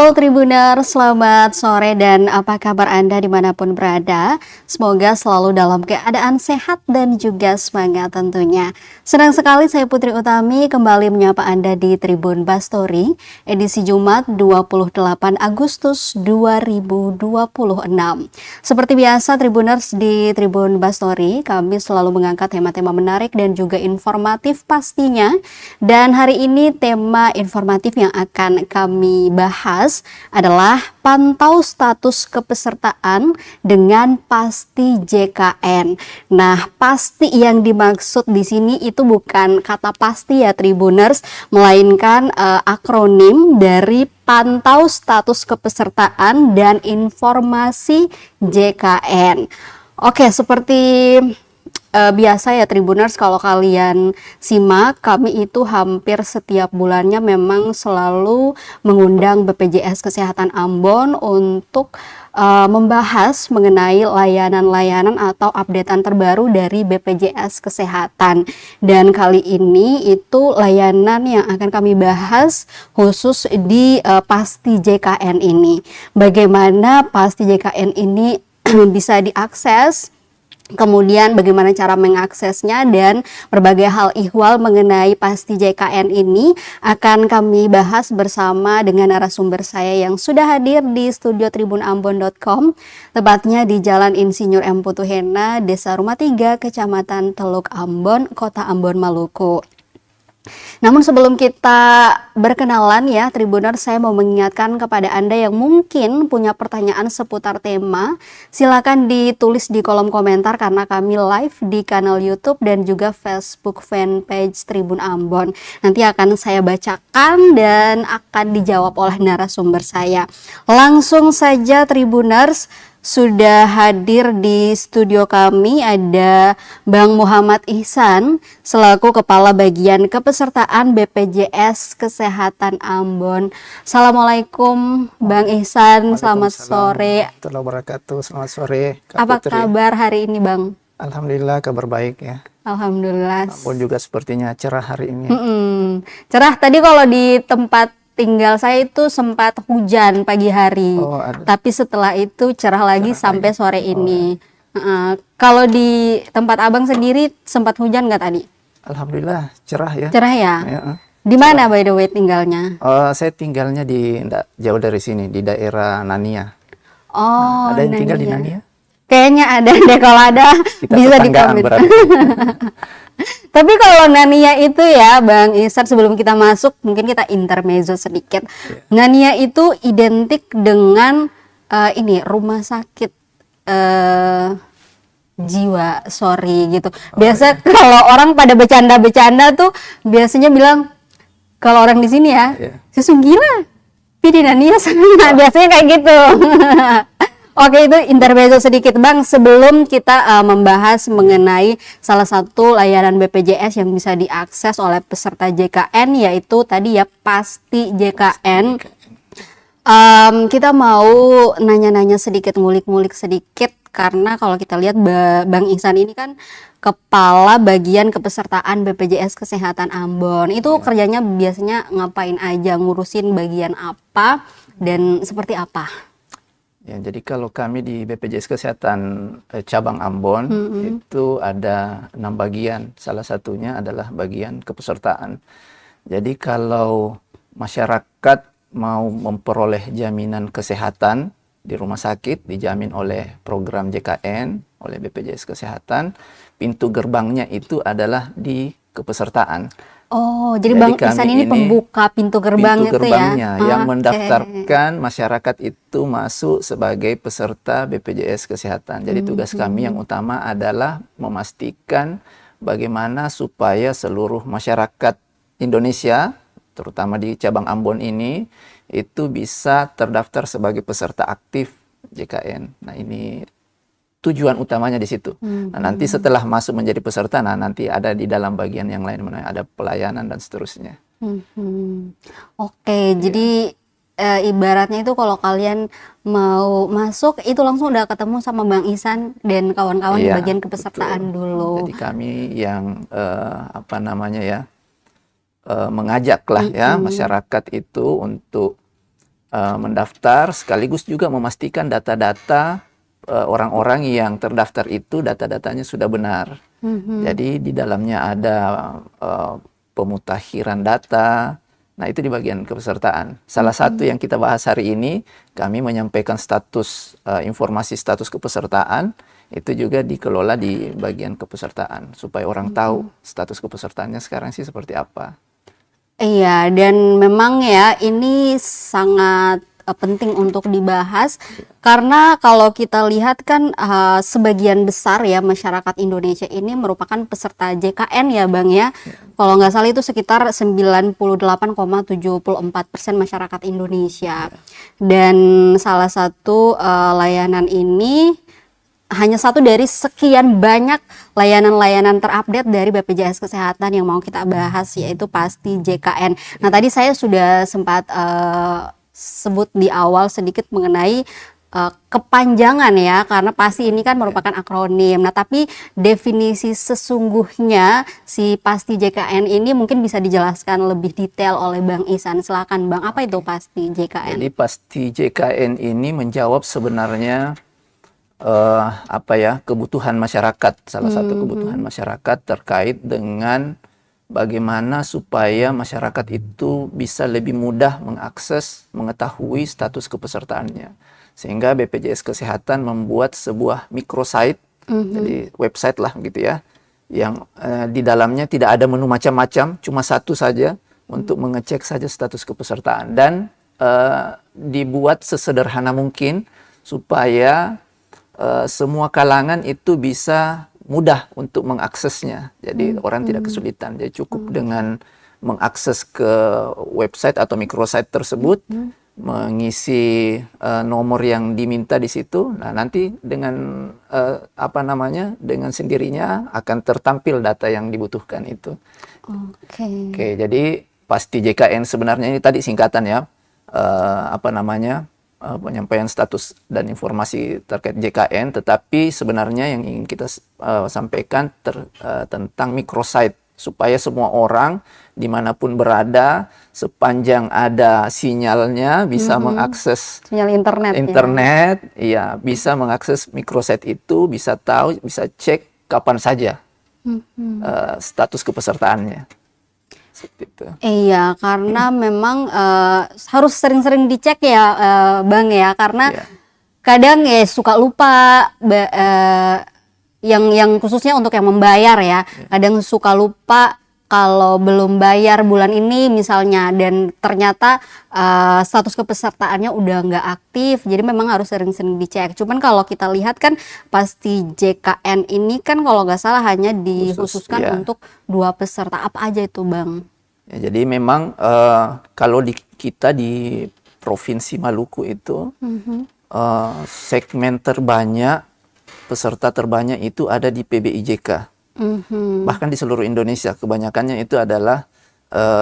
Halo Tribuners, selamat sore dan apa kabar Anda dimanapun berada? Semoga selalu dalam keadaan sehat dan juga semangat tentunya. Senang sekali saya Putri Utami kembali menyapa Anda di Tribun Bastori, edisi Jumat 28 Agustus 2026. Seperti biasa Tribuners, di Tribun Bastori kami selalu mengangkat tema-tema menarik dan juga informatif pastinya. Dan hari ini tema informatif yang akan kami bahas adalah pantau status kepesertaan dengan pasti JKN. Nah, pasti yang dimaksud di sini itu bukan kata pasti ya Tribuners, melainkan akronim dari pantau status kepesertaan dan informasi JKN. Oke, seperti biasa ya Tribuners, kalau kalian simak, kami itu hampir setiap bulannya memang selalu mengundang BPJS Kesehatan Ambon untuk membahas mengenai layanan-layanan atau updatean terbaru dari BPJS Kesehatan. Dan kali ini itu layanan yang akan kami bahas khusus di Pasti JKN ini. Bagaimana Pasti JKN ini bisa diakses, kemudian bagaimana cara mengaksesnya, dan berbagai hal ihwal mengenai Pasti JKN ini akan kami bahas bersama dengan narasumber saya yang sudah hadir di studio tribunambon.com, tepatnya di Jalan Insinyur M. Putuhena, Desa Rumah 3, Kecamatan Teluk Ambon, Kota Ambon, Maluku. Namun sebelum kita berkenalan ya Tribuners, saya mau mengingatkan kepada Anda yang mungkin punya pertanyaan seputar tema, silakan ditulis di kolom komentar karena kami live di kanal YouTube dan juga Facebook fanpage Tribun Ambon. Nanti akan saya bacakan dan akan dijawab oleh narasumber saya. Langsung saja Tribuners, sudah hadir di studio kami ada Bang Muhammad Ihsan selaku Kepala Bagian Kepesertaan BPJS Kesehatan Ambon. Assalamualaikum Bang Ihsan, selamat sore. Warahmatullahi wabarakatuh. Selamat sore Kak Apa Putri. kabar hari ini Bang? Alhamdulillah kabar baik ya. Alhamdulillah. Ambon juga sepertinya cerah hari ini. Cerah, tadi kalau di tempat tinggal saya itu sempat hujan pagi hari, tapi setelah itu cerah lagi sampai sore ini. Kalau di tempat Abang sendiri sempat hujan nggak tadi? Alhamdulillah cerah ya. Cerah ya? Ya. Di mana by the way tinggalnya? Saya tinggalnya di jauh dari sini, di daerah Nania. Oh, ada yang tinggal di Nania? Kayaknya ada deh, kalau ada Kita bisa tetanggaan dikomen. berarti. Tapi kalau Nania itu ya Bang Ihsan, sebelum kita masuk mungkin kita intermezzo sedikit. Nania itu identik dengan ini rumah sakit jiwa, gitu. Biasa kalau orang pada bercanda-bercanda tuh biasanya bilang kalau orang di sini ya, sesungguhnya di Nania sana, biasanya kayak gitu. Oke, itu intermezzo sedikit Bang sebelum kita membahas mengenai salah satu layanan BPJS yang bisa diakses oleh peserta JKN, yaitu tadi ya Pasti JKN. Kita mau nanya-nanya sedikit, ngulik-ngulik sedikit, karena kalau kita lihat Bang Ihsan ini kan Kepala Bagian Kepesertaan BPJS Kesehatan Ambon. Itu kerjanya biasanya ngapain aja, ngurusin bagian apa dan seperti apa? Ya, jadi kalau kami di BPJS Kesehatan cabang Ambon itu ada 6 bagian. Salah satunya adalah bagian kepesertaan. Jadi kalau masyarakat mau memperoleh jaminan kesehatan di rumah sakit dijamin oleh program JKN oleh BPJS Kesehatan, pintu gerbangnya itu adalah di kepesertaan. Oh, jadi Bang Ihsan ini pembuka pintu gerbang itu gerbangnya ya? yang mendaftarkan masyarakat itu masuk sebagai peserta BPJS Kesehatan. Jadi tugas kami yang utama adalah memastikan bagaimana supaya seluruh masyarakat Indonesia, terutama di cabang Ambon ini, itu bisa terdaftar sebagai peserta aktif JKN. Nah, ini tujuan utamanya di situ. Nah, nanti setelah masuk menjadi peserta, nanti ada di dalam bagian yang lain, ada pelayanan dan seterusnya. Oke, jadi ibaratnya itu kalau kalian mau masuk itu langsung udah ketemu sama Bang Ihsan dan kawan-kawan di bagian kepesertaan dulu. Jadi kami yang mengajaklah ya masyarakat itu untuk mendaftar, sekaligus juga memastikan data-data orang-orang yang terdaftar itu data-datanya sudah benar. Jadi di dalamnya ada pemutakhiran data. Nah, itu di bagian kepesertaan. Salah satu yang kita bahas hari ini, kami menyampaikan status informasi status kepesertaan, itu juga dikelola di bagian kepesertaan supaya orang tahu status kepesertaannya sekarang sih seperti apa. Iya, dan memang ya ini sangat penting untuk dibahas karena kalau kita lihat kan sebagian besar ya masyarakat Indonesia ini merupakan peserta JKN ya Bang ya. Kalau nggak salah itu sekitar 98,74% masyarakat Indonesia. Dan salah satu layanan ini hanya satu dari sekian banyak layanan-layanan terupdate dari BPJS Kesehatan yang mau kita bahas, yaitu pasti JKN. Nah, tadi saya sudah sempat sebut di awal sedikit mengenai kepanjangan ya, karena pasti ini kan merupakan akronim. Nah, tapi definisi sesungguhnya si pasti JKN ini mungkin bisa dijelaskan lebih detail oleh Bang Ihsan. Silakan Bang, apa itu pasti JKN? Jadi pasti JKN ini menjawab sebenarnya kebutuhan masyarakat, salah satu kebutuhan masyarakat terkait dengan bagaimana supaya masyarakat itu bisa lebih mudah mengakses, mengetahui status kepesertaannya. Sehingga BPJS Kesehatan membuat sebuah microsite, jadi website lah gitu ya, yang di dalamnya tidak ada menu macam-macam, cuma satu saja untuk mengecek saja status kepesertaan, dan dibuat sesederhana mungkin supaya semua kalangan itu bisa mudah untuk mengaksesnya. Jadi orang tidak kesulitan. Jadi cukup dengan mengakses ke website atau microsite tersebut, mengisi nomor yang diminta di situ. Nah, nanti dengan dengan sendirinya akan tertampil data yang dibutuhkan itu. Oke, jadi pasti JKN sebenarnya ini tadi singkatan ya. Penyampaian status dan informasi terkait JKN, tetapi sebenarnya yang ingin kita sampaikan tentang microsite, supaya semua orang dimanapun berada sepanjang ada sinyalnya bisa mengakses sinyal internet ya, bisa mengakses microsite itu, bisa tahu, bisa cek kapan saja status kepesertaannya. Itu. Iya, karena memang harus sering-sering dicek ya Bang ya, karena kadang ya suka lupa yang khususnya untuk yang membayar ya, kadang suka lupa kalau belum bayar bulan ini misalnya, dan ternyata status kepesertaannya udah nggak aktif, jadi memang harus sering-sering dicek. Cuman kalau kita lihat kan pasti JKN ini kan kalau nggak salah hanya dikhususkan untuk 2 peserta. Apa aja itu Bang? Ya, jadi memang kalau kita di Provinsi Maluku itu segmen terbanyak, peserta terbanyak itu ada di PBIJK. Bahkan di seluruh Indonesia kebanyakannya itu adalah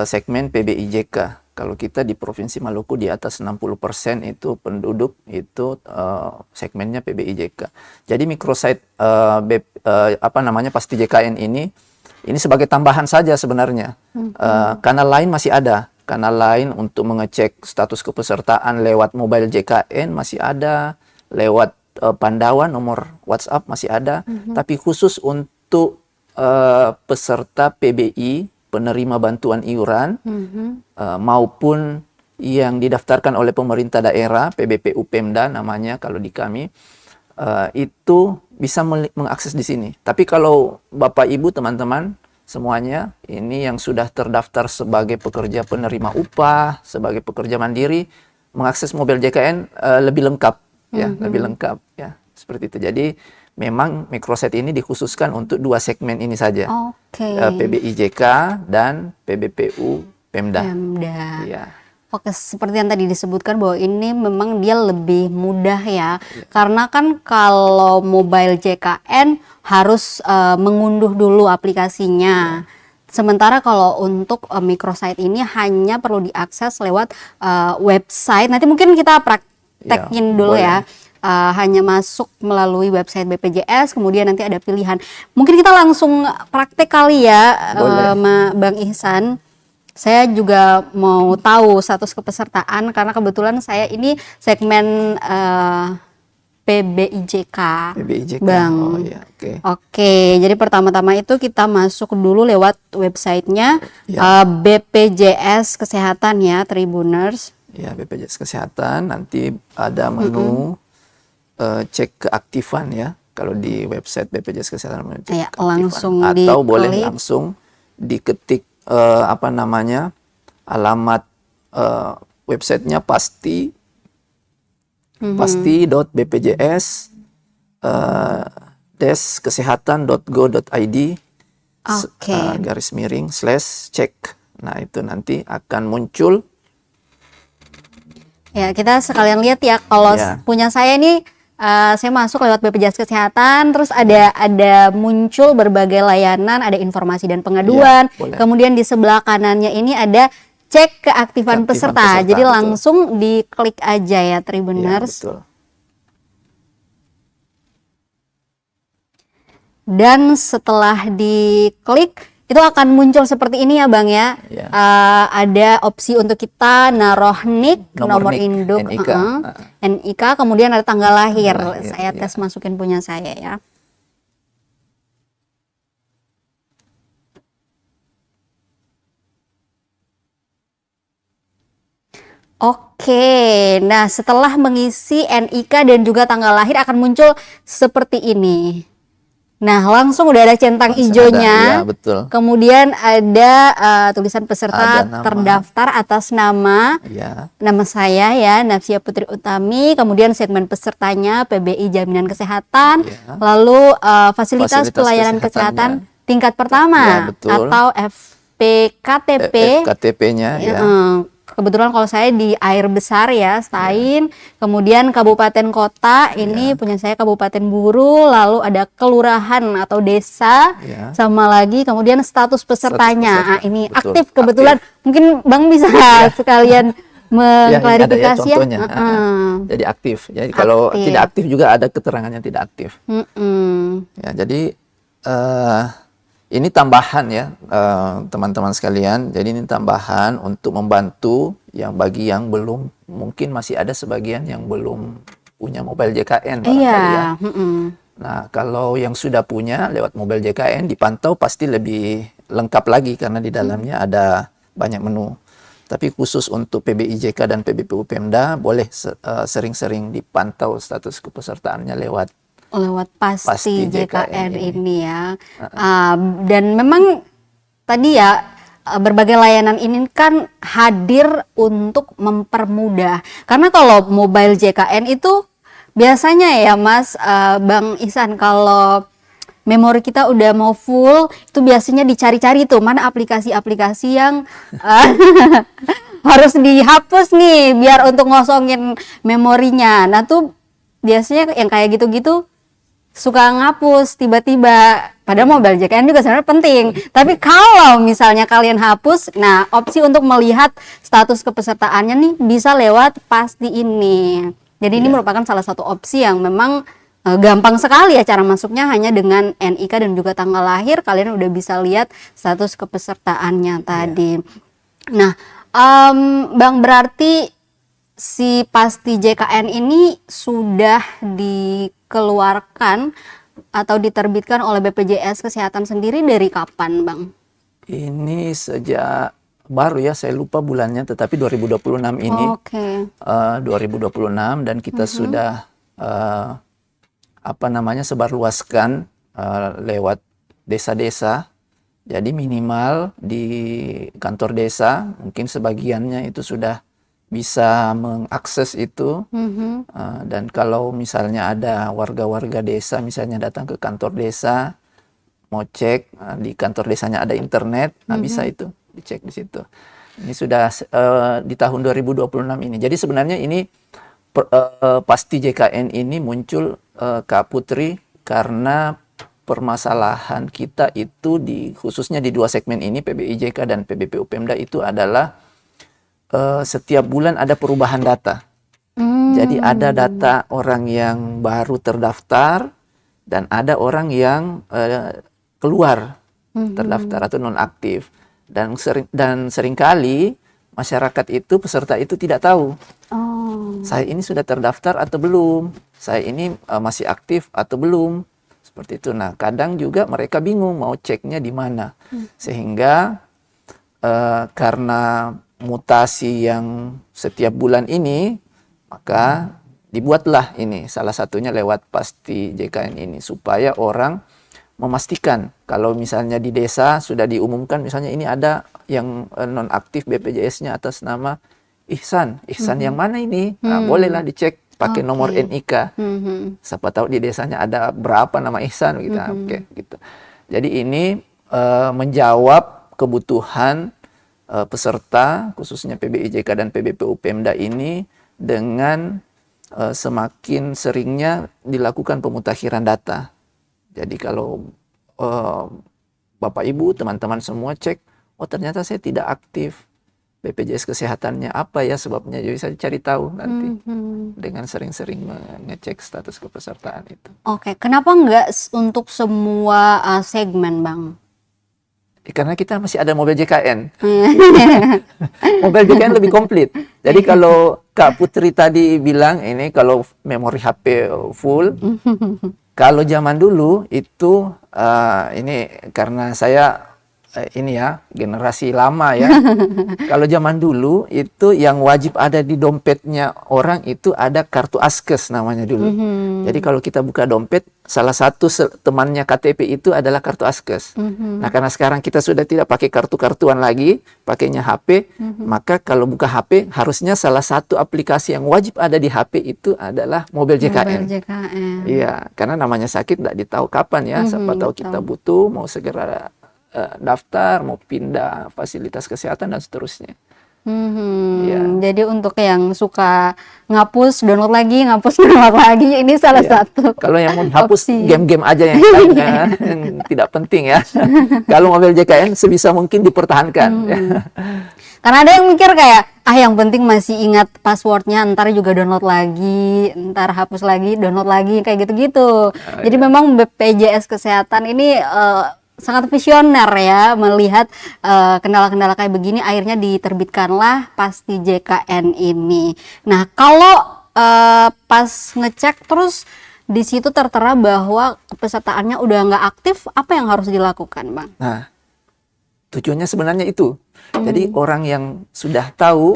segmen PBIJK. Kalau kita di Provinsi Maluku di atas 60% itu penduduk itu segmennya PBIJK. Jadi microsite pasti JKN ini sebagai tambahan saja sebenarnya. Kanal lain masih ada. Kanal lain untuk mengecek status kepesertaan lewat mobile JKN masih ada, lewat Pandawa nomor WhatsApp masih ada. Tapi khusus untuk peserta PBI, penerima bantuan iuran, maupun yang didaftarkan oleh pemerintah daerah, PBPU Pemda namanya kalau di kami, itu bisa mengakses di sini. Tapi kalau Bapak Ibu teman-teman semuanya ini yang sudah terdaftar sebagai pekerja penerima upah, sebagai pekerja mandiri, mengakses mobile JKN lebih lengkap ya, lebih lengkap ya, seperti itu. Jadi memang microsite ini dikhususkan untuk 2 segmen ini saja. PBIJK dan PBPU Pemda. Ya. Oke, seperti yang tadi disebutkan bahwa ini memang dia lebih mudah ya. Karena kan kalau mobile JKN harus mengunduh dulu aplikasinya. Sementara kalau untuk microsite ini hanya perlu diakses lewat website. Nanti mungkin kita praktekin dulu ya. Hanya masuk melalui website BPJS, kemudian nanti ada pilihan. Mungkin kita langsung praktek kali ya, Bang Ihsan. saya juga mau tahu status kepesertaan karena kebetulan saya ini segmen PBIJK, Bang. Oh ya, oke. Oke, jadi pertama-tama itu kita masuk dulu lewat websitenya Ya. BPJS Kesehatan ya, Tribuners. Ya, BPJS Kesehatan, nanti ada menu cek keaktifan ya. Kalau di website BPJS Kesehatan menu cek Ya, keaktifan. langsung Atau boleh diklik. langsung diketik alamat websitenya pasti.bpjs kesehatan.go.id Oke. /cek. Nah, itu nanti akan muncul. Ya, kita sekalian lihat ya kalau Ya. punya saya ini saya masuk lewat BPJS Kesehatan, terus ada muncul berbagai layanan, ada informasi dan pengaduan. Ya, boleh. Kemudian di sebelah kanannya ini ada cek keaktifan Keaktifan peserta. peserta, Jadi betul. langsung diklik aja ya, Ya, Tribuners. betul. Dan setelah diklik itu akan muncul seperti ini ya Bang ya. Ya. Ada opsi untuk kita naruh NIK, nomor NIK, induk, NIK. NIK, kemudian ada tanggal lahir. Tanggal lahir, Saya ya. tes masukin punya saya ya. Oke, nah setelah mengisi NIK dan juga tanggal lahir akan muncul seperti ini. Nah, langsung udah ada centang Langsung hijaunya. ada, ya, betul. Kemudian ada tulisan peserta Ada nama. terdaftar atas nama Ya, saya ya, Nafsia Putri Utami. Kemudian segmen pesertanya PBI Jaminan Kesehatan. Ya. Lalu fasilitas Fasilitas pelayanan kesehatan tingkat pertama Ya, betul. atau FPKTP. FKTP-nya ya. Kebetulan kalau saya di Air Besar ya, Stain. Kemudian kabupaten kota, ini punya saya Kabupaten Buru. Lalu ada kelurahan atau desa, Ya. sama lagi kemudian status pesertanya. peserta, Nah, ini betul, aktif kebetulan. Mungkin Bang bisa sekalian Ya, ini ada ya mengklarifikasi ya. contohnya. Jadi aktif. Jadi kalau Aktif. tidak aktif juga ada keterangannya tidak aktif. Ya, jadi ini tambahan ya teman-teman sekalian. Jadi ini tambahan untuk membantu bagi yang belum, mungkin masih ada sebagian yang belum punya mobile JKN barangkali ya. Iya. Nah, kalau yang sudah punya lewat mobile JKN dipantau pasti lebih lengkap lagi karena di dalamnya ada banyak menu. Tapi khusus untuk PBIJK dan PBPU Pemda boleh sering-sering dipantau status kepesertaannya lewat Pasti JKN ini. ini ya. Dan memang tadi ya berbagai layanan ini kan hadir untuk mempermudah. Karena kalau mobile JKN itu biasanya ya Mas, Bang Ihsan, kalau memori kita udah mau full, itu biasanya dicari-cari tuh mana aplikasi-aplikasi yang harus dihapus nih biar untuk ngosongin memorinya. Nah tuh biasanya yang kayak gitu-gitu suka ngapus tiba-tiba. Padahal mobile JKN juga sebenarnya penting. Tapi kalau misalnya kalian hapus, nah opsi untuk melihat status kepesertaannya nih bisa lewat Pasti ini. Jadi ini merupakan salah satu opsi yang memang gampang sekali ya cara masuknya, hanya dengan NIK dan juga tanggal lahir kalian udah bisa lihat status kepesertaannya tadi. Nah, Bang, berarti si Pasti JKN ini sudah dikeluarkan atau diterbitkan oleh BPJS Kesehatan sendiri dari kapan, Bang? Ini sejak baru ya, saya lupa bulannya, tetapi 2026 ini. Oke. 2026 dan kita sudah sebarluaskan lewat desa-desa. Jadi minimal di kantor desa mungkin sebagiannya itu sudah bisa mengakses itu. Dan kalau misalnya ada warga-warga desa misalnya datang ke kantor desa mau cek di kantor desanya ada internet, bisa itu dicek di situ. Ini sudah di tahun 2026 ini. Jadi sebenarnya ini Pasti JKN ini muncul Kak Putri karena permasalahan kita itu khususnya di dua segmen ini, PBIJK dan PBPU Pemda, itu adalah setiap bulan ada perubahan data. Jadi ada data orang yang baru terdaftar dan ada orang yang keluar terdaftar atau nonaktif. Dan seringkali masyarakat itu, peserta itu tidak tahu, Oh. saya ini sudah terdaftar atau belum, saya ini masih aktif atau belum, seperti itu. Nah, kadang juga mereka bingung mau ceknya di mana, sehingga karena mutasi yang setiap bulan ini, maka dibuatlah ini, salah satunya lewat Pasti JKN ini, supaya orang memastikan kalau misalnya di desa sudah diumumkan misalnya ini ada yang nonaktif BPJS-nya atas nama Ihsan. Ihsan yang mana ini? Nah, bolehlah dicek pakai nomor NIK. Siapa tahu di desanya ada berapa nama Ihsan gitu. Oke, gitu. Jadi ini menjawab kebutuhan peserta khususnya PBIJK dan PBPU Pemda ini dengan semakin seringnya dilakukan pemutakhiran data. Jadi kalau Bapak Ibu, teman-teman semua cek, oh ternyata saya tidak aktif BPJS kesehatannya, apa ya sebabnya? Jadi saya cari tahu nanti dengan sering-sering mengecek status kepesertaan itu. Oke, kenapa nggak untuk semua segmen, Bang? Karena kita masih ada mobil JKN. Mobil JKN lebih komplit. Jadi kalau Kak Putri tadi bilang ini kalau memori HP full, kalau zaman dulu itu ini karena saya ini ya generasi lama ya. Kalau zaman dulu itu yang wajib ada di dompetnya orang itu ada kartu Askes namanya dulu. Jadi kalau kita buka dompet, salah satu temannya KTP itu adalah kartu Askes. Nah, karena sekarang kita sudah tidak pakai kartu-kartuan lagi, pakainya HP, maka kalau buka HP harusnya salah satu aplikasi yang wajib ada di HP itu adalah mobil JKN. Mobil JKN. Iya, karena namanya sakit tidak ditahu kapan ya. Siapa tahu kita butuh, mau segera daftar, mau pindah fasilitas kesehatan dan seterusnya. Ya. Jadi untuk yang suka ngapus, download lagi, ngapus, download lagi, ini salah satu. Kalau yang mau hapus opsi. game-game aja yang tidak penting ya. Kalau mobil JKN sebisa mungkin dipertahankan. Karena ada yang mikir kayak, yang penting masih ingat passwordnya, ntar juga download lagi, ntar hapus lagi, download lagi, kayak gitu-gitu. Jadi memang BPJS Kesehatan ini sangat visioner ya, melihat kendala-kendala kayak begini, akhirnya diterbitkanlah Pasti JKN ini. Nah, kalau pas ngecek terus di situ tertera bahwa kepesertaannya udah nggak aktif, apa yang harus dilakukan, Bang? Nah, tujuannya sebenarnya itu. Jadi orang yang sudah tahu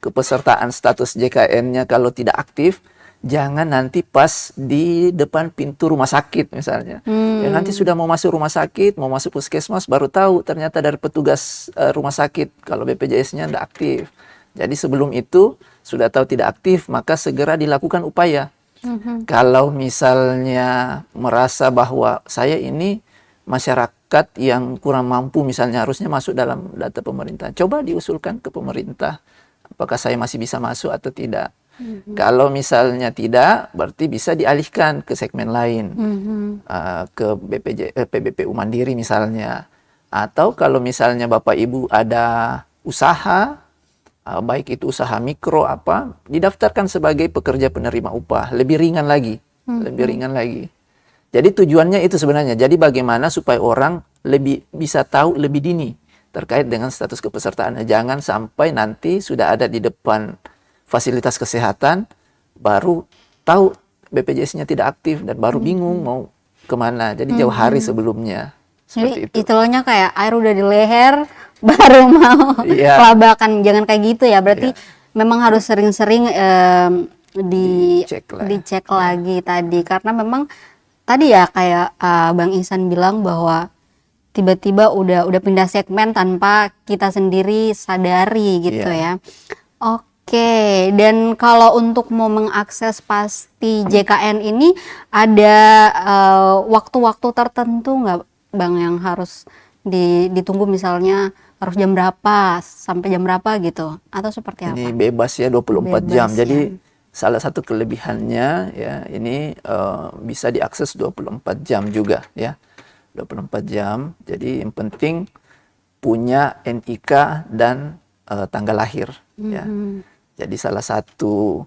kepesertaan status JKN-nya kalau tidak aktif, jangan nanti pas di depan pintu rumah sakit misalnya. Ya nanti sudah mau masuk rumah sakit, mau masuk puskesmas, baru tahu ternyata dari petugas rumah sakit kalau BPJS-nya tidak aktif. Jadi sebelum itu sudah tahu tidak aktif, maka segera dilakukan upaya. Kalau misalnya merasa bahwa saya ini masyarakat yang kurang mampu misalnya harusnya masuk dalam data pemerintah, coba diusulkan ke pemerintah apakah saya masih bisa masuk atau tidak. Kalau misalnya tidak, berarti bisa dialihkan ke segmen lain, ke PBPU Mandiri misalnya. Atau kalau misalnya Bapak Ibu ada usaha, baik itu usaha mikro apa, didaftarkan sebagai pekerja penerima upah, lebih ringan lagi, lebih ringan lagi. Jadi tujuannya itu sebenarnya, jadi bagaimana supaya orang lebih bisa tahu lebih dini terkait dengan status kepesertaannya. Jangan sampai nanti sudah ada di depan fasilitas kesehatan, baru tahu BPJS-nya tidak aktif dan baru bingung mau kemana. Jadi jauh hari sebelumnya. Seperti Jadi istilahnya kayak air udah di leher, baru mau kelabakan. Jangan kayak gitu ya. Berarti memang harus sering-sering dicek lagi tadi. Karena memang tadi ya kayak Bang Ihsan bilang bahwa tiba-tiba udah pindah segmen tanpa kita sendiri sadari gitu ya. Oke, dan kalau untuk mau mengakses Pasti JKN ini ada waktu-waktu tertentu nggak, Bang, yang harus ditunggu, misalnya harus jam berapa sampai jam berapa gitu, atau seperti apa? Ini bebas ya 24 jam. Ya. Jadi salah satu kelebihannya ya ini bisa diakses 24 jam juga ya. 24 jam. Jadi yang penting punya NIK dan tanggal lahir ya. Jadi salah satu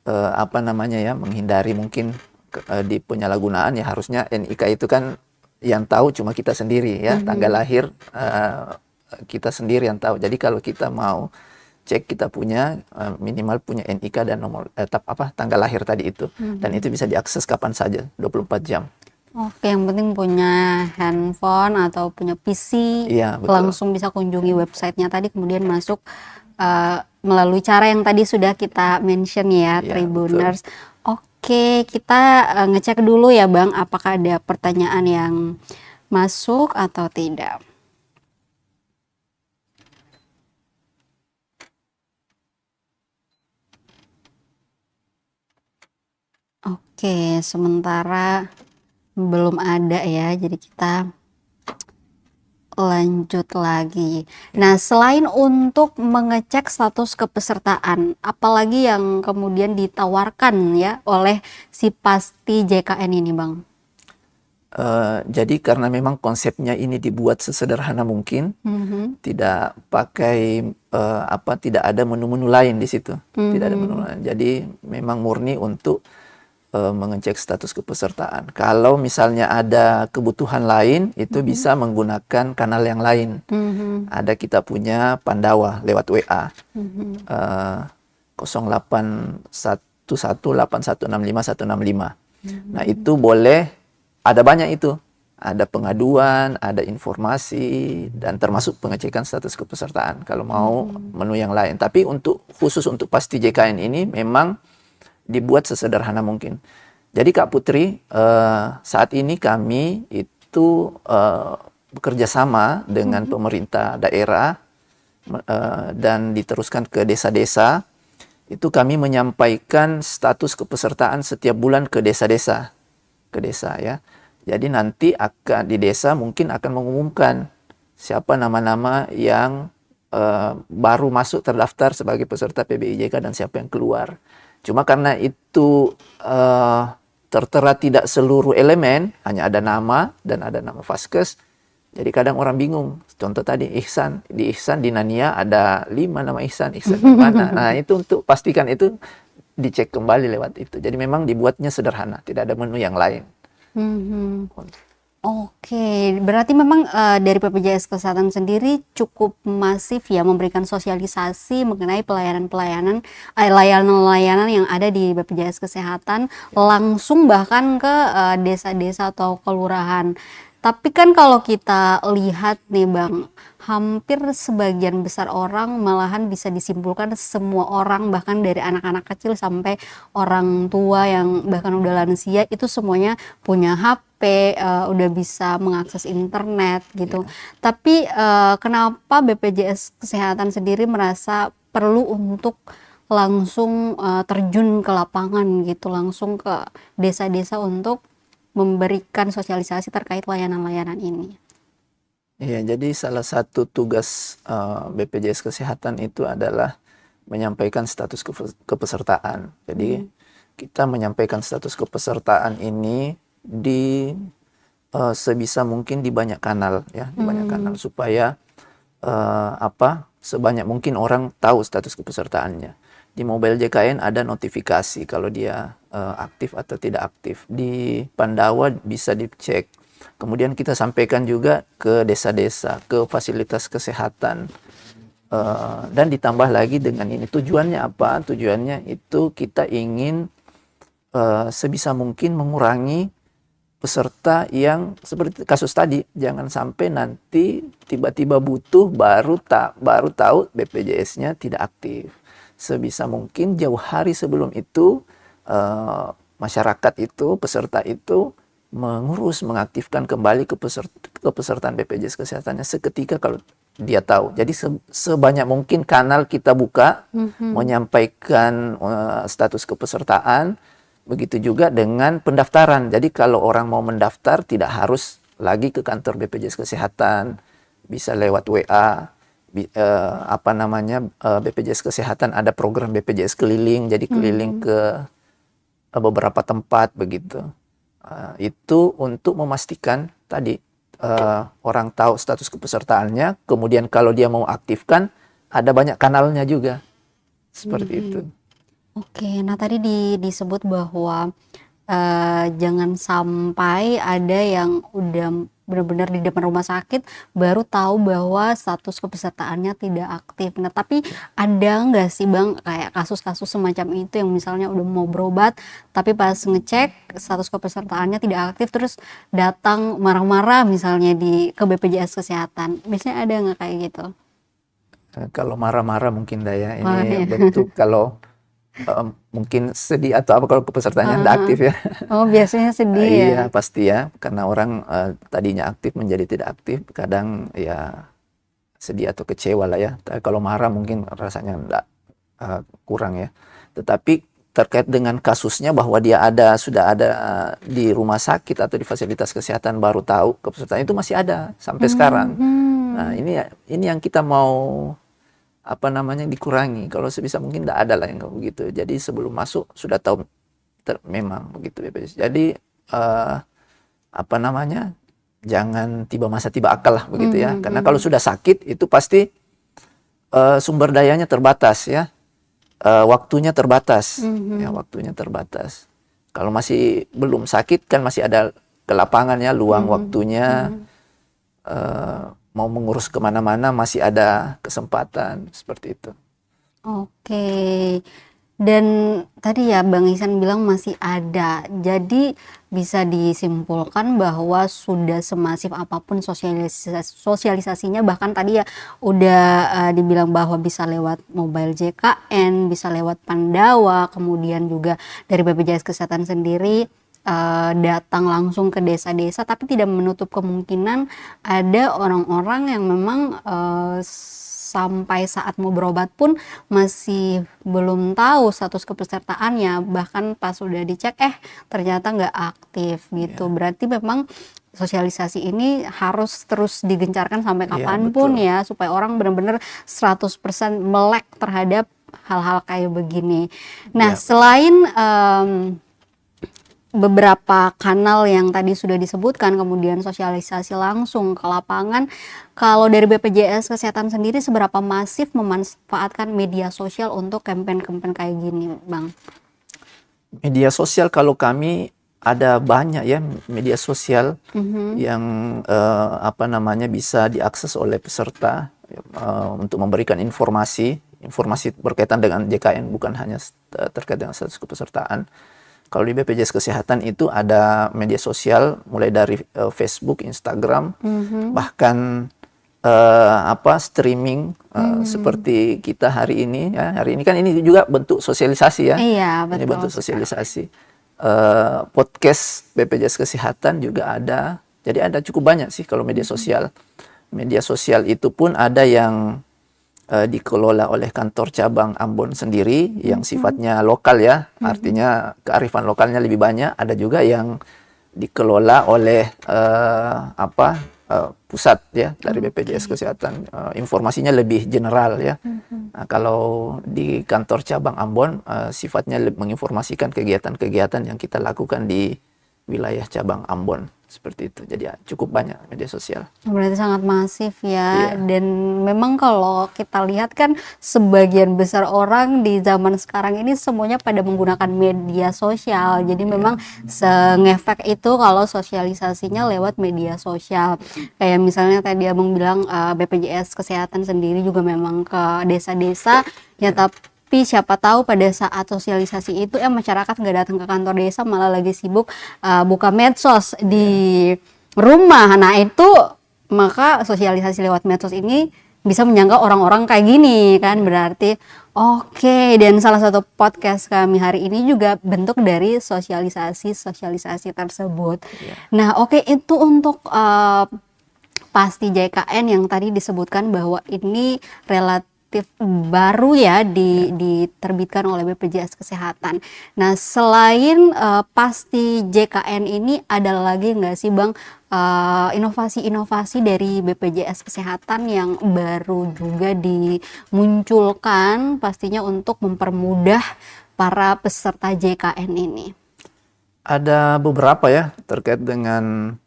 menghindari mungkin di penyalahgunaan ya, harusnya NIK itu kan yang tahu cuma kita sendiri ya, tanggal lahir kita sendiri yang tahu. Jadi kalau kita mau cek, kita punya minimal punya NIK dan nomor tanggal lahir tadi itu, dan itu bisa diakses kapan saja 24 jam. Oke, yang penting punya handphone atau punya PC, Iya, betul. langsung bisa kunjungi websitenya tadi, kemudian masuk melalui cara yang tadi sudah kita mention ya, Iya, Tribuners. Oke, kita ngecek dulu ya Bang, apakah ada pertanyaan yang masuk atau tidak. Oke, sementara belum ada ya, jadi kita lanjut lagi. Nah, selain untuk mengecek status kepesertaan, apalagi yang kemudian ditawarkan ya oleh si Pasti JKN ini, Bang? Jadi karena memang konsepnya ini dibuat sesederhana mungkin, tidak pakai tidak ada menu-menu lain di situ, tidak ada menu lain. Jadi memang murni untuk mengecek status kepesertaan. Kalau misalnya ada kebutuhan lain, itu bisa menggunakan kanal yang lain. Ada kita punya Pandawa lewat WA 08118165 Nah itu boleh, ada banyak itu. Ada pengaduan, ada informasi, dan termasuk pengecekan status kepesertaan kalau mau menu yang lain. Tapi khusus untuk Pasti JKN ini memang dibuat sesederhana mungkin. Jadi Kak Putri, saat ini kami itu bekerja sama dengan pemerintah daerah dan diteruskan ke desa-desa. Itu kami menyampaikan status kepesertaan setiap bulan ke desa-desa, ya. Jadi nanti di desa mungkin akan mengumumkan siapa nama-nama yang baru masuk terdaftar sebagai peserta PBIJK dan siapa yang keluar. Cuma karena itu tertera tidak seluruh elemen, hanya ada nama dan ada nama Vaskes. Jadi kadang orang bingung. Contoh tadi Ihsan, di Nania ada 5 nama Ihsan di mana? Nah itu untuk pastikan itu dicek kembali lewat itu. Jadi memang dibuatnya sederhana, tidak ada menu yang lain. Oke, berarti memang dari BPJS Kesehatan sendiri cukup masif ya memberikan sosialisasi mengenai layanan-layanan yang ada di BPJS Kesehatan langsung bahkan ke desa-desa atau kelurahan. Tapi kan kalau kita lihat nih Bang, hampir sebagian besar orang malahan bisa disimpulkan semua orang, bahkan dari anak-anak kecil sampai orang tua yang bahkan udah lansia, itu semuanya punya HP, udah bisa mengakses internet gitu. Tapi kenapa BPJS Kesehatan sendiri merasa perlu untuk langsung terjun ke lapangan gitu, langsung ke desa-desa untuk memberikan sosialisasi terkait layanan-layanan ini? Iya, jadi salah satu tugas BPJS Kesehatan itu adalah menyampaikan status kepesertaan. Jadi kita menyampaikan status kepesertaan ini di sebisa mungkin di banyak kanal ya, di banyak kanal supaya sebanyak mungkin orang tahu status kepesertaannya. Di mobile JKN ada notifikasi kalau dia aktif atau tidak aktif. Di Pandawa bisa dicek. Kemudian kita sampaikan juga ke desa-desa, ke fasilitas kesehatan. Dan ditambah lagi dengan ini. Tujuannya apa? Tujuannya itu kita ingin sebisa mungkin mengurangi peserta yang seperti kasus tadi. Jangan sampai nanti tiba-tiba butuh baru tahu BPJS-nya tidak aktif. Sebisa mungkin jauh hari sebelum itu masyarakat itu, peserta itu mengaktifkan kembali kepesertaan BPJS Kesehatannya seketika kalau dia tahu. Jadi sebanyak mungkin kanal kita buka menyampaikan status kepesertaan. Begitu juga dengan pendaftaran. Jadi kalau orang mau mendaftar tidak harus lagi ke kantor BPJS Kesehatan, bisa lewat WA. BPJS Kesehatan ada program BPJS keliling, jadi keliling ke beberapa tempat begitu. Itu untuk memastikan tadi orang tahu status kepesertaannya, kemudian kalau dia mau aktifkan ada banyak kanalnya juga seperti itu. Oke, nah tadi disebut bahwa jangan sampai ada yang udah benar-benar di depan rumah sakit baru tahu bahwa status kepesertaannya tidak aktif. Nah, tapi ada nggak sih Bang kayak kasus-kasus semacam itu yang misalnya udah mau berobat tapi pas ngecek status kepesertaannya tidak aktif terus datang marah-marah misalnya ke BPJS Kesehatan. Biasanya ada nggak kayak gitu? Kalau marah-marah mungkin dah ya, Oh ini iya. bentuk kalau mungkin sedih atau apa kalau pesertanya tidak aktif ya. Oh biasanya sedih ya? Iya pasti ya, karena orang tadinya aktif menjadi tidak aktif, kadang ya sedih atau kecewa lah ya. Tapi kalau marah mungkin rasanya enggak, kurang ya. Tetapi terkait dengan kasusnya bahwa dia sudah ada di rumah sakit atau di fasilitas kesehatan baru tahu kepesertaan itu masih ada sampai sekarang. Nah ini yang kita mau dikurangi. Kalau sebisa mungkin tidak ada lah yang kayak begitu. Jadi sebelum masuk sudah tahu memang begitu BPJS. Jadi jangan tiba masa tiba akal lah begitu ya. Karena kalau sudah sakit itu pasti sumber dayanya terbatas ya. Waktunya terbatas. Ya, waktunya terbatas. Kalau masih belum sakit kan masih ada ke lapangannya, luang waktunya. Mau mengurus kemana-mana masih ada kesempatan seperti itu. Oke. Dan tadi ya Bang Ihsan bilang masih ada. Jadi bisa disimpulkan bahwa sudah semasif apapun sosialisasinya, bahkan tadi ya udah dibilang bahwa bisa lewat mobile JKN, bisa lewat Pandawa, kemudian juga dari BPJS Kesehatan sendiri datang langsung ke desa-desa, tapi tidak menutup kemungkinan ada orang-orang yang memang sampai saat mau berobat pun masih belum tahu status kepesertaannya, bahkan pas udah dicek ternyata nggak aktif gitu. Berarti memang sosialisasi ini harus terus digencarkan sampai kapanpun ya, supaya orang benar-benar 100% melek terhadap hal-hal kayak begini. Nah, selain beberapa kanal yang tadi sudah disebutkan, kemudian sosialisasi langsung ke lapangan, kalau dari BPJS Kesehatan sendiri seberapa masif memanfaatkan media sosial untuk kampanye-kampanye kayak gini, Bang? Media sosial kalau kami ada banyak ya media sosial yang bisa diakses oleh peserta untuk memberikan informasi berkaitan dengan JKN, bukan hanya terkait dengan status kepesertaan. Kalau di BPJS Kesehatan itu ada media sosial mulai dari Facebook, Instagram, bahkan streaming seperti kita hari ini ya. Hari ini kan ini juga bentuk sosialisasi ya. Iya, betul. Ini bentuk sosialisasi. Podcast BPJS Kesehatan juga ada. Jadi ada cukup banyak sih kalau media sosial. Media sosial itu pun ada yang dikelola oleh kantor cabang Ambon sendiri yang sifatnya lokal ya, artinya kearifan lokalnya lebih banyak. Ada juga yang dikelola oleh pusat ya dari BPJS Kesehatan, informasinya lebih general ya. Nah, kalau di kantor cabang Ambon sifatnya menginformasikan kegiatan-kegiatan yang kita lakukan di wilayah cabang Ambon. Seperti itu. Jadi ya, cukup banyak media sosial. Berarti sangat masif ya. Dan memang kalau kita lihat kan sebagian besar orang di zaman sekarang ini semuanya pada menggunakan media sosial. Jadi memang sengefek itu kalau sosialisasinya lewat media sosial. Kayak misalnya tadi Abang bilang BPJS Kesehatan sendiri juga memang ke desa-desa ya, tapi siapa tahu pada saat sosialisasi itu masyarakat nggak datang ke kantor desa, malah lagi sibuk buka medsos di rumah. Nah itu maka sosialisasi lewat medsos ini bisa menjangkau orang-orang kayak gini kan. Berarti oke. Dan salah satu podcast kami hari ini juga bentuk dari sosialisasi tersebut. Nah oke, itu untuk pasti JKN yang tadi disebutkan bahwa ini relatif baru ya diterbitkan oleh BPJS Kesehatan. Nah selain pasti JKN ini ada lagi nggak sih Bang inovasi-inovasi dari BPJS Kesehatan yang baru juga dimunculkan pastinya untuk mempermudah para peserta JKN ini? Ada beberapa ya terkait dengan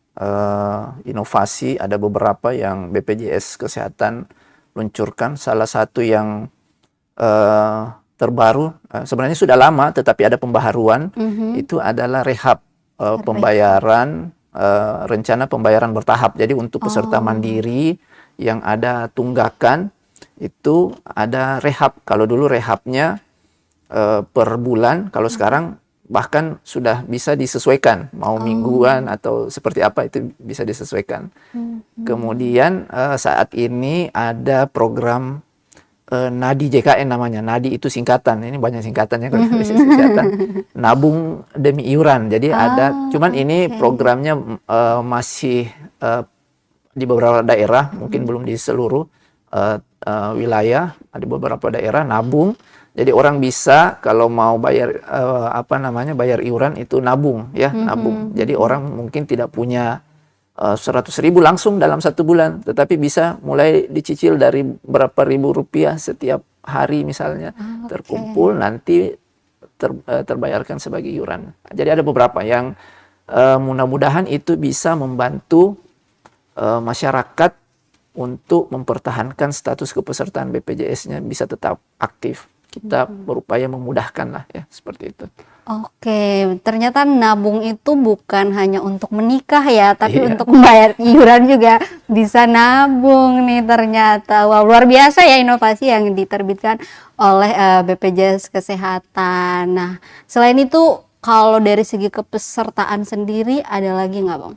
inovasi, ada beberapa yang BPJS Kesehatan luncurkan. Salah satu yang terbaru, sebenarnya sudah lama tetapi ada pembaharuan, itu adalah rehab, pembayaran, rencana pembayaran bertahap. Jadi untuk peserta mandiri yang ada tunggakan itu ada rehab. Kalau dulu rehabnya per bulan, kalau sekarang bahkan sudah bisa disesuaikan, mau mingguan atau seperti apa itu bisa disesuaikan. Kemudian saat ini ada program Nadi JKN namanya. Nadi itu singkatan. Ini banyak singkatannya kalau singkatan. Nabung demi iuran. Jadi ada, cuman ini programnya masih di beberapa daerah, mungkin belum di seluruh wilayah. Ada beberapa daerah nabung. Jadi orang bisa kalau mau bayar bayar iuran itu nabung ya, nabung. Jadi orang mungkin tidak punya 100.000 langsung dalam 1 bulan, tetapi bisa mulai dicicil dari berapa ribu rupiah setiap hari misalnya, terkumpul nanti terbayarkan sebagai iuran. Jadi ada beberapa yang mudah-mudahan itu bisa membantu masyarakat untuk mempertahankan status kepesertaan BPJS-nya bisa tetap aktif. Kita berupaya memudahkan lah ya, seperti itu. Oke, ternyata nabung itu bukan hanya untuk menikah ya, tapi untuk membayar iuran juga bisa nabung nih ternyata. Wah, luar biasa ya inovasi yang diterbitkan oleh BPJS Kesehatan. Nah, selain itu kalau dari segi kepesertaan sendiri ada lagi nggak Bang?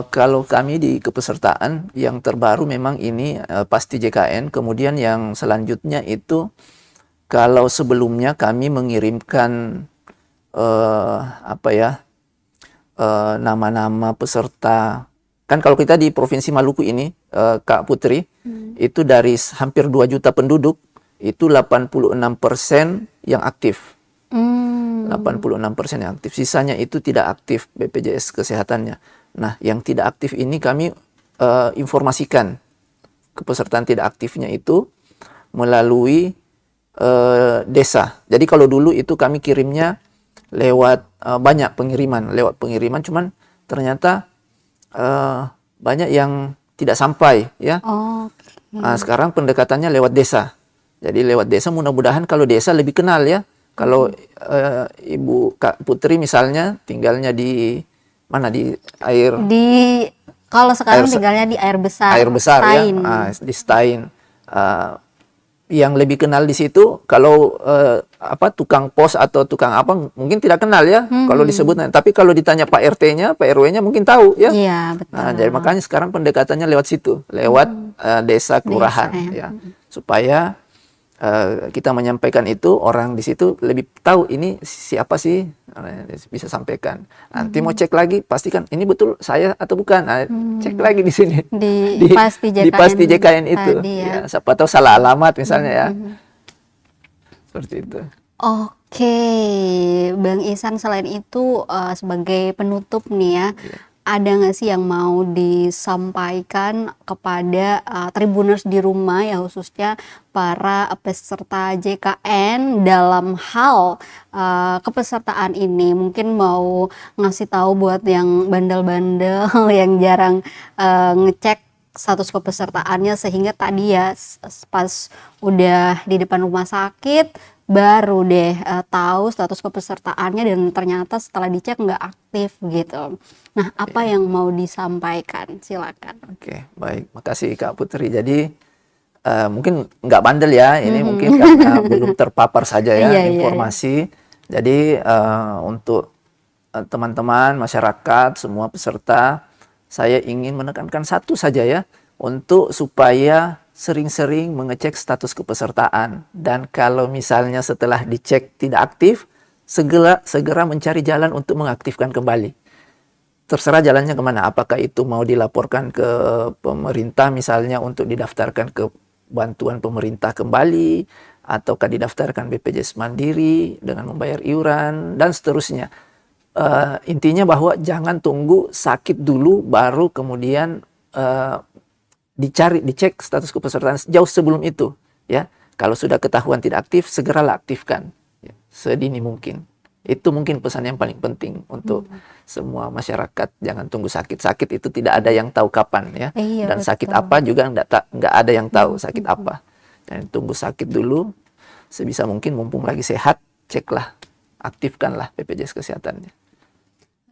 Kalau kami di kepesertaan yang terbaru memang ini pasti JKN, kemudian yang selanjutnya itu kalau sebelumnya kami mengirimkan nama-nama peserta, kan kalau kita di Provinsi Maluku ini Kak Putri, itu dari hampir 2 juta penduduk, itu 86% yang aktif. 86% yang aktif, sisanya itu tidak aktif BPJS Kesehatannya. Nah, yang tidak aktif ini kami informasikan kepesertaan tidak aktifnya itu melalui desa. Jadi kalau dulu itu kami kirimnya lewat banyak lewat pengiriman, cuman ternyata banyak yang tidak sampai ya. Nah, sekarang pendekatannya lewat desa. Jadi lewat desa, mudah-mudahan kalau desa lebih kenal ya. Kalau Ibu Kak Putri misalnya tinggalnya di mana, di air kalau sekarang tinggalnya di air besar Stain. Ya, di Stain. Yang lebih kenal di situ kalau tukang pos atau tukang apa mungkin tidak kenal ya kalau disebut, tapi kalau ditanya Pak RT-nya, Pak RW-nya mungkin tahu ya. Iya, betul. Nah, jadi makanya sekarang pendekatannya lewat situ, lewat desa kelurahan ya. Supaya kita menyampaikan itu, orang di situ lebih tahu ini siapa sih, bisa sampaikan. Nanti mau cek lagi, pastikan ini betul saya atau bukan. Nah, cek lagi di sini di pasti JKN itu. Ya, siapa tahu salah alamat misalnya ya. Seperti itu. Oke, Bang Ihsan, selain itu sebagai penutup nih ya, ada nggak sih yang mau disampaikan kepada Tribuners di rumah ya, khususnya para peserta JKN dalam hal kepesertaan ini? Mungkin mau ngasih tahu buat yang bandel-bandel yang jarang ngecek status kepesertaannya, sehingga tadi ya pas udah di depan rumah sakit baru deh tahu status kepesertaannya dan ternyata setelah dicek nggak aktif gitu. Nah, apa yang mau disampaikan? Silakan. Oke, baik. Makasih Kak Putri. Jadi mungkin nggak bandel ya, ini mungkin karena belum terpapar saja ya informasi. Jadi untuk teman-teman masyarakat, semua peserta, saya ingin menekankan satu saja ya, untuk supaya sering-sering mengecek status kepesertaan, dan kalau misalnya setelah dicek tidak aktif, segera mencari jalan untuk mengaktifkan kembali. Terserah jalannya kemana, apakah itu mau dilaporkan ke pemerintah misalnya untuk didaftarkan ke bantuan pemerintah kembali, ataukah didaftarkan BPJS Mandiri dengan membayar iuran, dan seterusnya. Intinya bahwa jangan tunggu sakit dulu baru kemudian dicek status kepesertaan, jauh sebelum itu ya. Kalau sudah ketahuan tidak aktif, segeralah aktifkan ya, sedini mungkin. Itu mungkin pesan yang paling penting untuk semua masyarakat. Jangan tunggu sakit. Sakit itu tidak ada yang tahu kapan ya. Dan betul. Sakit apa juga nggak ada yang tahu sakit apa. Dan tunggu sakit dulu sebisa mungkin mumpung lagi sehat, ceklah, aktifkanlah BPJS Kesehatannya.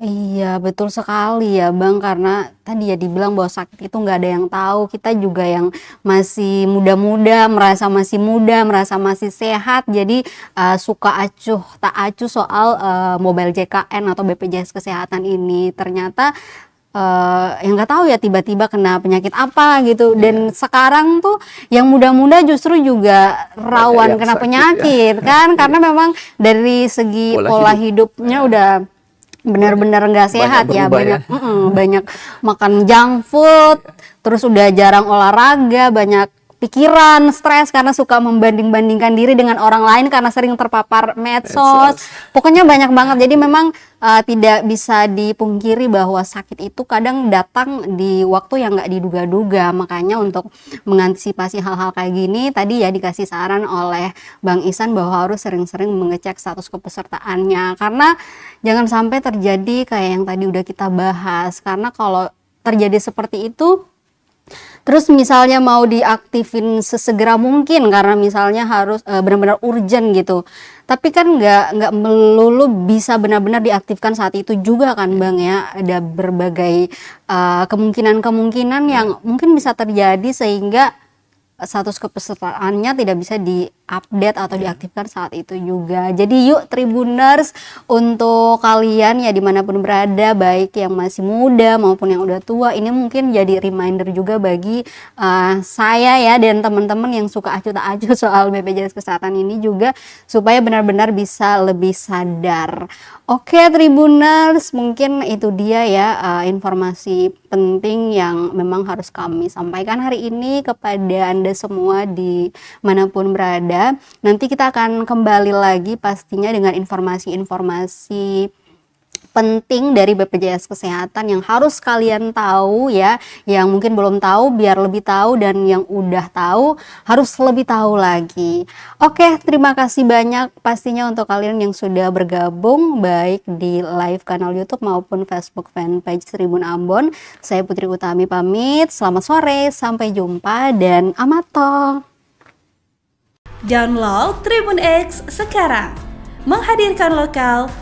Iya, betul sekali ya Bang, karena tadi ya dibilang bahwa sakit itu nggak ada yang tahu. Kita juga yang masih muda-muda, merasa masih sehat, jadi suka acuh tak acuh soal mobile JKN atau BPJS Kesehatan ini. Ternyata yang nggak tahu ya tiba-tiba kena penyakit apa gitu. Dan sekarang tuh yang muda-muda justru juga rawan kena penyakit kan, karena memang dari segi pola hidupnya udah benar-benar nggak sehat ya, banyak makan junk food, terus udah jarang olahraga, banyak pikiran, stres karena suka membanding-bandingkan diri dengan orang lain karena sering terpapar medsos. Pokoknya banyak banget. Jadi memang tidak bisa dipungkiri bahwa sakit itu kadang datang di waktu yang nggak diduga-duga. Makanya untuk mengantisipasi hal-hal kayak gini, tadi ya dikasih saran oleh Bang Ihsan bahwa harus sering-sering mengecek status kepesertaannya. Karena jangan sampai terjadi kayak yang tadi udah kita bahas. Karena kalau terjadi seperti itu, terus misalnya mau diaktifin sesegera mungkin karena misalnya harus benar-benar urgent gitu. Tapi kan nggak melulu bisa benar-benar diaktifkan saat itu juga kan Bang ya. Ada berbagai kemungkinan-kemungkinan yang mungkin bisa terjadi sehingga status kepesertaannya tidak bisa diupdate atau diaktifkan saat itu juga. Jadi yuk Tribuners, untuk kalian ya dimanapun berada, baik yang masih muda maupun yang udah tua, ini mungkin jadi reminder juga bagi saya ya dan teman-teman yang suka acuh tak acuh soal BPJS Kesehatan ini juga, supaya benar-benar bisa lebih sadar. Oke Tribuners, mungkin itu dia ya informasi penting yang memang harus kami sampaikan hari ini kepada Anda semua di manapun berada. Nanti kita akan kembali lagi pastinya dengan informasi-informasi penting dari BPJS Kesehatan yang harus kalian tahu ya, yang mungkin belum tahu biar lebih tahu, dan yang udah tahu harus lebih tahu lagi. Oke, terima kasih banyak pastinya untuk kalian yang sudah bergabung baik di live kanal YouTube maupun Facebook fanpage Tribun Ambon. Saya Putri Utami pamit, selamat sore, sampai jumpa dan amato. Download Tribun X sekarang, menghadirkan lokal